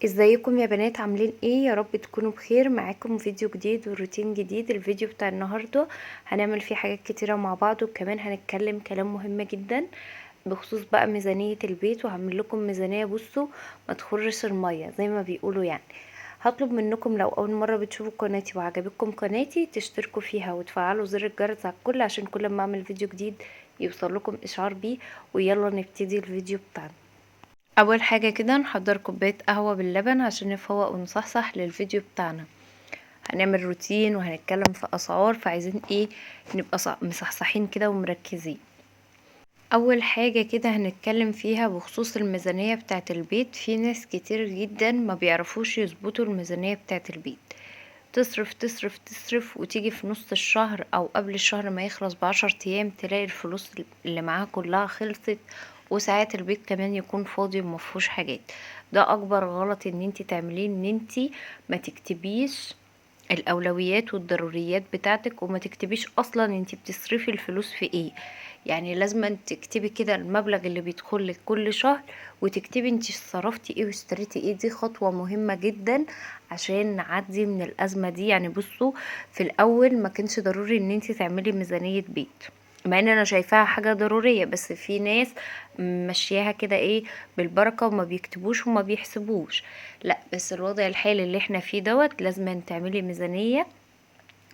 ازيكم يا بنات؟ عاملين ايه؟ يا رب تكونوا بخير. معاكم فيديو جديد وروتين جديد. الفيديو بتاع النهارده هنعمل فيه حاجات كتيره مع بعض، وكمان هنتكلم كلام مهم جدا بخصوص بقى ميزانيه البيت، وهعمل لكم ميزانيه بصوا ما تخرش الميه زي ما بيقولوا يعني. هطلب منكم لو اول مره بتشوفوا قناتي وعجبتكم قناتي تشتركوا فيها وتفعلوا زر الجرس على الكل، عشان كل ما اعمل فيديو جديد يوصل لكم اشعار بيه. ويلا نبتدي الفيديو بتاعنا. اول حاجة كده نحضر كوباية قهوة باللبن عشان نفوق ونصحصح للفيديو بتاعنا. هنعمل روتين وهنتكلم في اسعار، فعايزين ايه؟ نبقى مصحصحين كده ومركزين. اول حاجة كده هنتكلم فيها بخصوص الميزانية بتاعة البيت. في ناس كتير جدا ما بيعرفوش يظبطوا الميزانية بتاعة البيت، تصرف تصرف تصرف وتيجي في نص الشهر او قبل الشهر ما يخلص ب10 ايام تلاقي الفلوس اللي معاها كلها خلصت، وساعات البيت كمان يكون فاضي ومفهوش حاجات. ده اكبر غلط ان انتي تعمليه، ان انتي ما تكتبيش الاولويات والضروريات بتاعتك، وما تكتبيش اصلا انتي بتصرفي الفلوس في ايه. يعني لازم تكتبي كده المبلغ اللي بيدخلك كل شهر، وتكتبي انتي صرفتي ايه واشتريتي ايه. دي خطوة مهمة جدا عشان نعدي من الازمة دي. يعني بصوا، في الاول ما كانش ضروري ان انتي تعملي ميزانية بيت، مع ان انا شايفاها حاجة ضرورية، بس في ناس مشياها كده ايه بالبركة، وما بيكتبوش وما بيحسبوش. لا، بس الوضع الحالي اللي احنا فيه دوت لازم تعملي ميزانية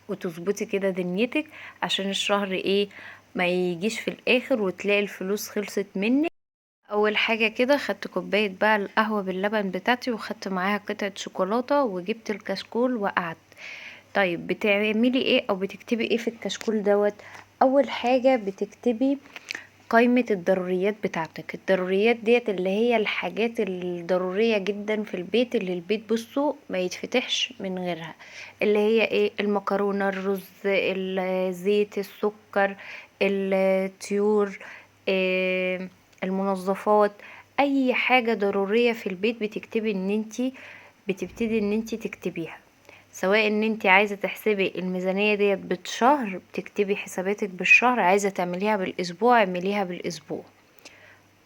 وتظبطي كده دنيتك، عشان الشهر ايه ما يجيش في الاخر وتلاقي الفلوس خلصت منك. اول حاجة كده خدت كوباية بقى القهوة باللبن بتاعتي، وخدت معاها قطعة شوكولاتة، وجبت الكشكول وقعدت. طيب بتعملي ايه او بتكتبي ايه في الكشكول دوت؟ اول حاجة بتكتبي قائمة الضروريات بتاعتك. الضروريات ديت اللي هي الحاجات الضرورية جدا في البيت، اللي البيت بصوا ما يتفتحش من غيرها. اللي هي ايه؟ المكرونة، الرز، الزيت، السكر، الطيور، إيه، المنظفات. اي حاجة ضرورية في البيت بتكتبي ان انتي بتبتدي ان انتي تكتبيها. سواء ان انت عايزة تحسبي الميزانية ديت بالشهر بتكتبي حساباتك بالشهر، عايزة تعمليها بالاسبوع اعمليها بالاسبوع.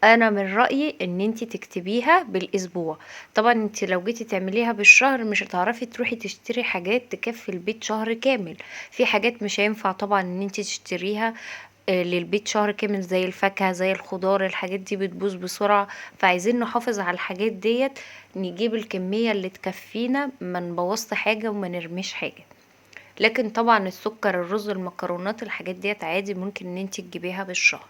انا من رأيي ان انت تكتبيها بالاسبوع. طبعا انت لو جيتي تعمليها بالشهر مش هتعرفي تروحي تشتري حاجات تكفي البيت شهر كامل. في حاجات مش هينفع طبعا ان انت تشتريها للبيت شهر كامل، زي الفاكهة زي الخضار. الحاجات دي بتبوظ بسرعة، فعايزين نحافظ على الحاجات ديت، نجيب الكمية اللي تكفينا، ما نبوظش حاجة وما نرميش حاجة. لكن طبعا السكر، الرز، المكرونات، الحاجات ديت عادي ممكن ان انت تجيبيها بالشهر،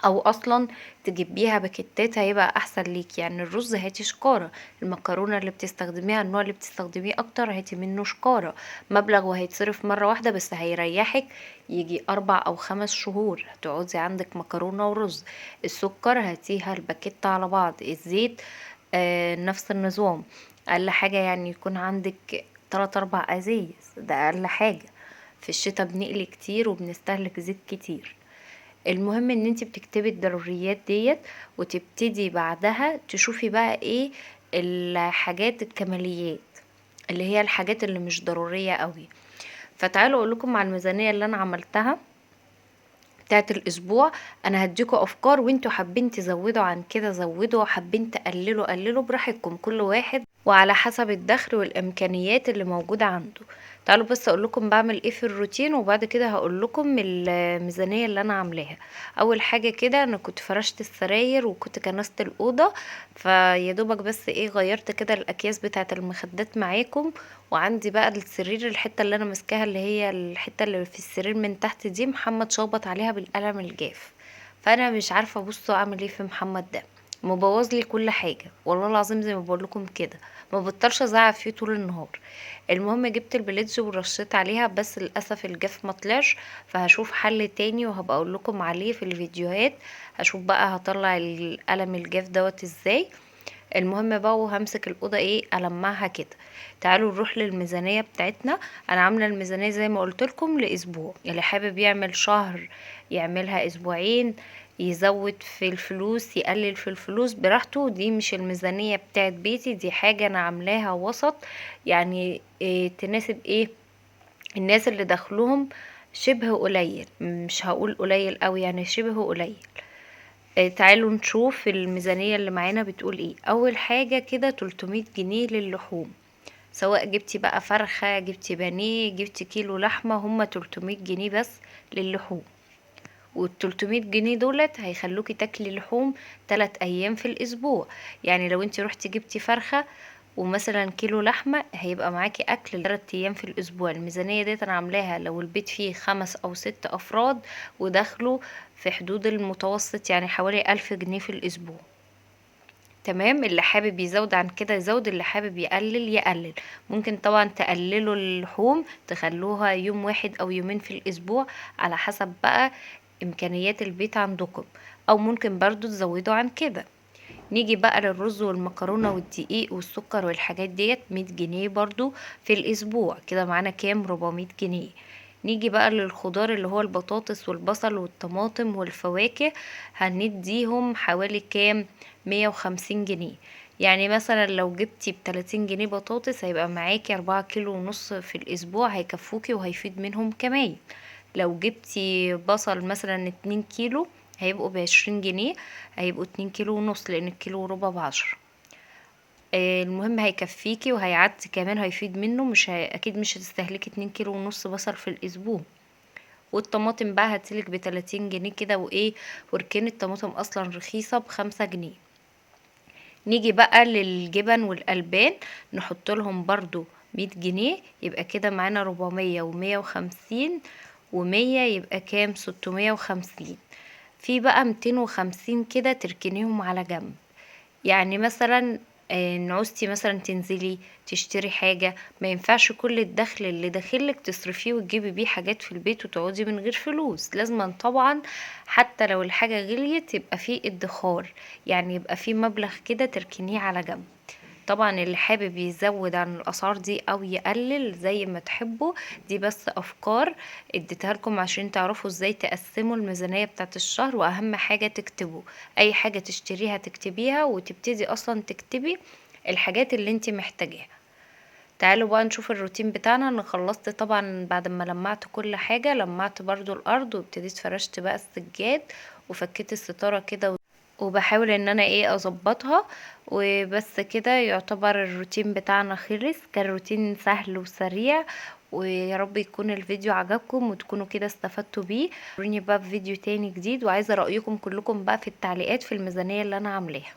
او اصلا تجيبيها باكيتات هيبقى احسن ليك. يعني الرز هاتي شكارة، المكرونة اللي بتستخدميها النوع اللي بتستخدميه اكتر هاتي منه شكارة. مبلغ وهيتصرف مرة واحدة بس هيريحك يجي 4 أو 5 شهور هتقعدي عندك مكرونة ورز. السكر هاتيها الباكيت على بعض. الزيت نفس النظام. اقل حاجة يعني يكون عندك 3 4 ازايز، ده اقل حاجة. في الشتاء بنقلي كتير وبنستهلك زيت كتير. المهم ان انت بتكتبي الضروريات ديت، وتبتدي بعدها تشوفي بقى ايه الحاجات الكماليات، اللي هي الحاجات اللي مش ضرورية قوي. فتعالوا اقول لكم على الميزانية اللي انا عملتها بتاعت الاسبوع. انا هديكوا افكار، وانتوا حابين تزودوا عن كده زودوا، حابين تقللوا قللوا، براحتكم كل واحد وعلى حسب الدخل والامكانيات اللي موجودة عنده. تعالوا بس اقول لكم بعمل ايه في الروتين، وبعد كده هقول لكم الميزانية اللي انا عاملاها. اول حاجة كده انا كنت فرشت السراير وكنت كنست الاوضة، فيدوبك بس ايه غيرت كده الاكياس بتاعة المخدات معاكم. وعندي بقى السرير، الحتة اللي انا ماسكاها اللي هي الحتة اللي في السرير من تحت دي، محمد شخبط عليها بالقلم الجاف. فانا مش عارفة بصوا اعمل ايه في محمد ده، مبوظ لي كل حاجة والله العظيم زي ما بقول لكم كده. ما بطلش ازعق فيه طول النهار. المهم جبت البليتز ورشيت عليها، بس للاسف الجاف ما طلعش. فهشوف حل تاني وهبقى اقول لكم عليه في الفيديوهات. هشوف بقى هطلع القلم الجاف دوت ازاي. المهم بقى وهمسك الاوضه ايه المعها كده. تعالوا نروح للميزانيه بتاعتنا. انا عامله الميزانيه زي ما قلت لكم لاسبوع، اللي حابب يعمل شهر يعملها اسبوعين، يزود في الفلوس يقلل في الفلوس براحته. دي مش الميزانيه بتاعت بيتي، دي حاجه انا عاملاها وسط. يعني إيه تناسب ايه الناس اللي دخلهم شبه قليل، مش هقول قليل قوي، يعني شبه قليل. تعالوا نشوف الميزانية اللي معانا بتقول ايه. اول حاجة كده 300 جنيه للحوم، سواء جبتي بقى فرخة، جبتي بانيه، جبتي كيلو لحمة، هما 300 جنيه بس للحوم. وال300 جنيه دولت هيخلوكي تاكلي لحوم 3 ايام في الاسبوع. يعني لو انت رحتي جبتي فرخة ومثلا كيلو لحمة، هيبقى معاكي اكل 3 ايام في الاسبوع. الميزانية ديت انا عاملاها لو البيت فيه 5 او 6 افراد ودخلوا في حدود المتوسط، يعني حوالي 1000 جنيه في الاسبوع. تمام. اللي حابب يزود عن كده يزود، اللي حابب يقلل يقلل. ممكن طبعا تقللوا اللحوم، تخلوها يوم واحد او يومين في الاسبوع، على حسب بقى امكانيات البيت عندكم، او ممكن برضو تزودوا عن كده. نيجي بقى للرز والمكرونة والدقيق والسكر والحاجات ديت، 100 جنيه برضو في الاسبوع. كده معانا كام؟ 400 جنيه. نيجي بقى للخضار اللي هو البطاطس والبصل والطماطم والفواكه، هنديهم حوالي كام؟ 150 جنيه. يعني مثلا لو جبتي ب30 جنيه بطاطس، هيبقى معاكي 4 كيلو ونص في الاسبوع، هيكفوكي وهيفيد منهم كمان. لو جبتي بصل مثلا 2 كيلو، هيبقوا ب20 جنيه، هيبقوا 2 كيلو ونص، لان الكيلو وربع ب10. المهم هيكفيكي وهيعدي كمان، هيفيد منه. مش اكيد مش هتستهلكي 2 كيلو ونص بصل في الاسبوع. والطماطم بقى هتسلك ب30 جنيه كده، وايه، وركين الطماطم اصلا رخيصة ب5 جنيه. نيجي بقى للجبن والألبان، نحط لهم برضو 100 جنيه، يبقى كده معانا 400 و150 و100، يبقى كام؟ 650. في بقى 250 كده تركنيهم على جنب. يعني مثلا نعوزتي مثلا تنزلي تشتري حاجة، ما ينفعش كل الدخل اللي داخلك تصرفيه وتجيبي بيه حاجات في البيت وتقعدي من غير فلوس. لازم طبعا حتى لو الحاجة غليت يبقى فيه ادخار، يعني يبقى فيه مبلغ كده تركنيه على جنب. طبعا اللي حابب يزود عن الاسعار دي او يقلل زي ما تحبوا، دي بس افكار اديتها لكم عشان تعرفوا ازاي تقسموا الميزانية بتاعت الشهر. واهم حاجة تكتبوا اي حاجة تشتريها، تكتبيها وتبتدي اصلا تكتبي الحاجات اللي انت محتاجاها. تعالوا بقى نشوف الروتين بتاعنا. انا خلصت طبعا بعد ما لمعت كل حاجة، لمعت برضو الارض وابتديت فرشت بقى السجاد وفكيت الستارة كده، وبحاول ان انا ايه اظبطها. وبس كده يعتبر الروتين بتاعنا خلص. كان روتين سهل وسريع، ويا رب يكون الفيديو عجبكم وتكونوا كده استفدتوا بيه. وروني بقى في فيديو تاني جديد، وعايزة رأيكم كلكم بقى في التعليقات في الميزانية اللي انا عاملاها.